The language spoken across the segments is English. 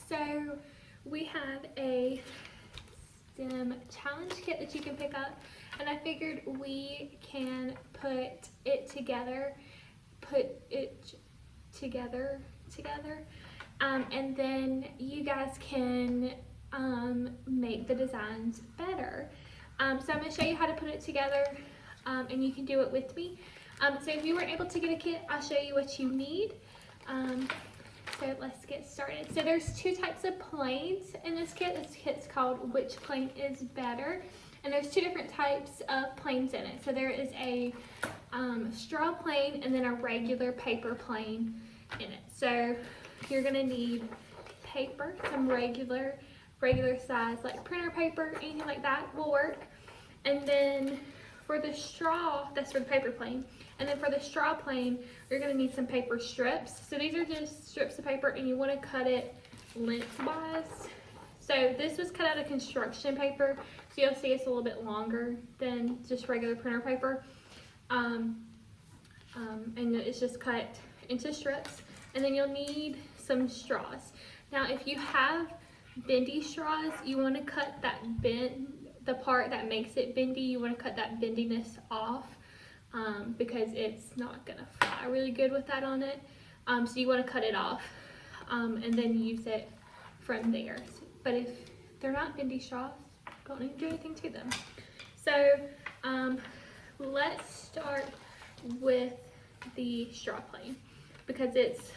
So we have a STEM challenge kit that you can pick up, and I figured we can put it together, and then you guys can make the designs better. So I'm going to show you how to put it together, and you can do it with me. So if you weren't able to get a kit, I'll show you what you need. So let's get started. So there's two types of planes in this kit. This kit's called Which Plane is Better? And there's two different types of planes in it. So there is a straw plane and then a regular paper plane in it. So you're gonna need paper, some regular size, like printer paper, anything like that will work. And then for the straw, that's for the paper plane. And then for the straw plane, you're gonna need some paper strips. So these are just strips of paper, and you wanna cut it lengthwise. So this was cut out of construction paper, so you'll see it's a little bit longer than just regular printer paper. And it's just cut into strips. And then you'll need some straws. Now, if you have bendy straws, you wanna cut that the part that makes it bendy, you wanna cut that bendiness off. Because it's not gonna fly really good with that on it. So you wanna cut it off and then use it from there. But if they're not bendy straws, don't need to do anything to them. So let's start with the straw plane because it's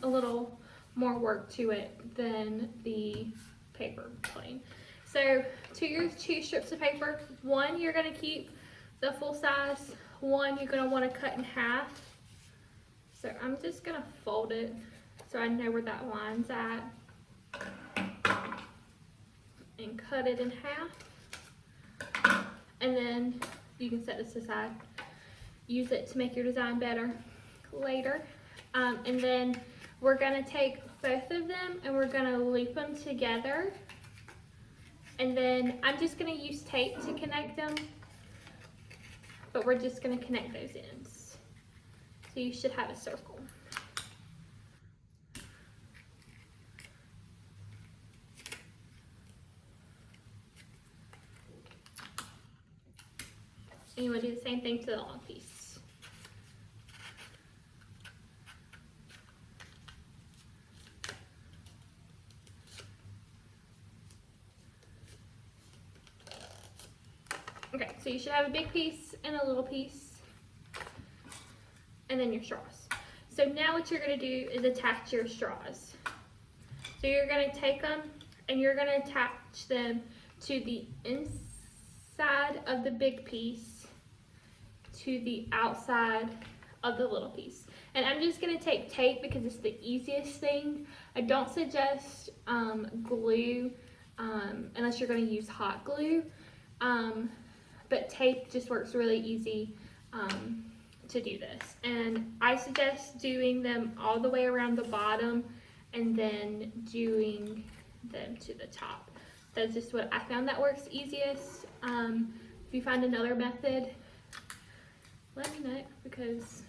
a little more work to it than the paper plane. So two strips of paper. One you're gonna keep the full size. One you're going to want to cut in half. So I'm just going to fold it so I know where that line's at. And cut it in half. And then you can set this aside. Use it to make your design better later. And then we're going to take both of them and we're going to loop them together. And then I'm just going to use tape to connect them. But we're just going to connect those ends. So you should have a circle. And you want to do the same thing to the long piece. Okay, so you should have a big piece and a little piece, and then your straws. So now what you're going to do is attach your straws. So you're going to take them and you're going to attach them to the inside of the big piece to the outside of the little piece. And I'm just going to take tape because it's the easiest thing. I don't suggest glue unless you're going to use hot glue. But tape just works really easy to do this. And I suggest doing them all the way around the bottom and then doing them to the top. That's just what I found that works easiest. If you find another method, let me know because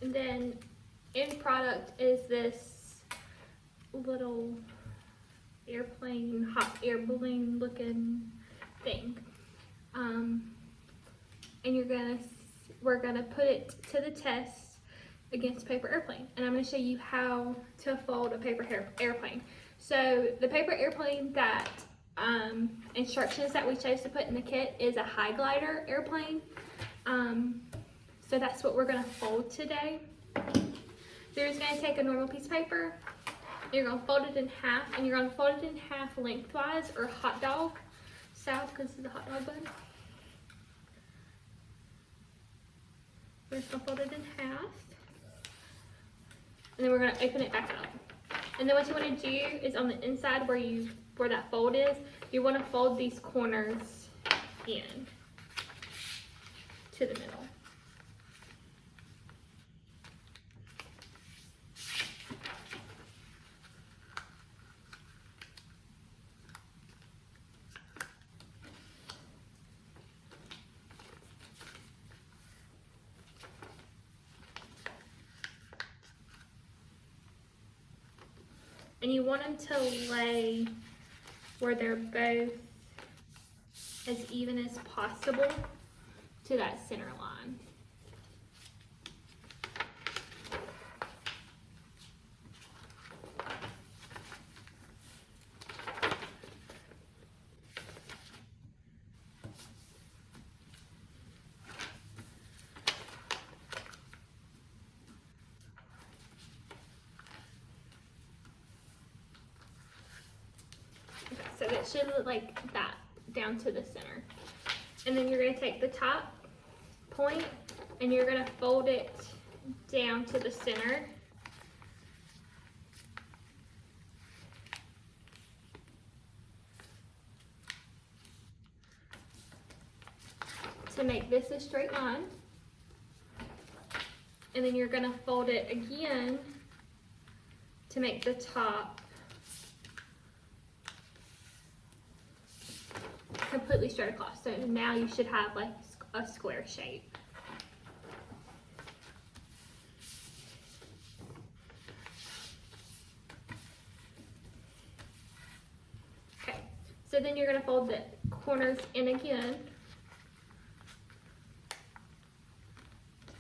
and then end product is this little airplane, hot air balloon looking thing. And we're gonna put it to the test against paper airplane. And I'm gonna show you how to fold a paper airplane. So the paper airplane that instructions that we chose to put in the kit is a high glider airplane. So that's what we're gonna fold today. So you're just gonna take a normal piece of paper, you're gonna fold it in half, and you're gonna fold it in half lengthwise, or hot dog style, because this is a hot dog bun. We're just gonna fold it in half, and then we're gonna open it back up. And then what you wanna do is on the inside where that fold is, you wanna fold these corners in to the middle. And you want them to lay where they're both as even as possible to that center line. So it should look like that down to the center. And then you're going to take the top point and you're going to fold it down to the center. To make this a straight line. And then you're going to fold it again to make the top completely straight across. So now you should have like a square shape. Okay, so then you're going to fold the corners in again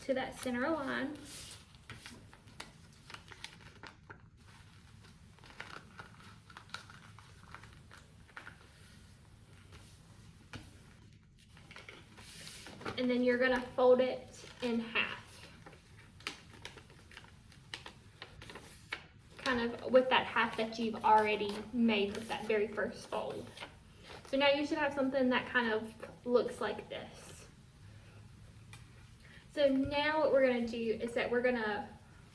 to that center line. And then you're gonna fold it in half. Kind of with that half that you've already made with that very first fold. So now you should have something that kind of looks like this. So now what we're gonna do is that we're gonna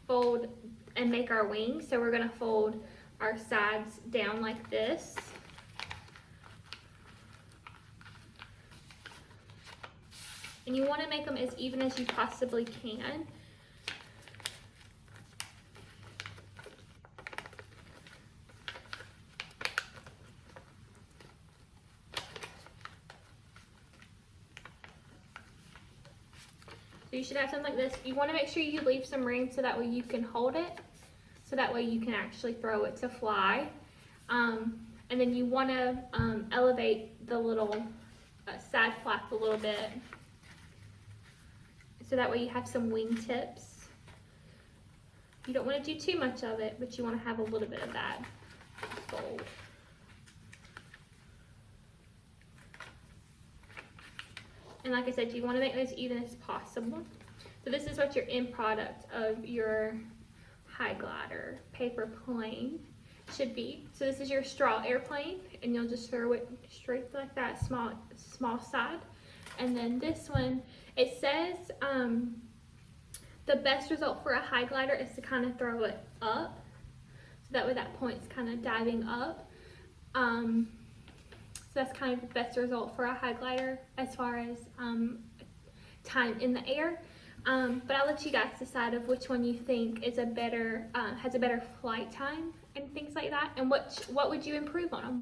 fold and make our wings. So we're gonna fold our sides down like this. And you want to make them as even as you possibly can. So you should have something like this. You want to make sure you leave some room so that way you can hold it. So that way you can actually throw it to fly. And then you want to elevate the little side flap a little bit. So that way you have some wing tips. You don't want to do too much of it, but you want to have a little bit of that fold. And like I said, you want to make those even as possible. So this is what your end product of your high glider paper plane should be. So this is your straw airplane, and you'll just throw it straight like that, small side. And then this one, it says the best result for a high glider is to kind of throw it up. So that way that point's kind of diving up. So that's kind of the best result for a high glider as far as time in the air. But I'll let you guys decide of which one you think is a better, has a better flight time and things like that. And what would you improve on them?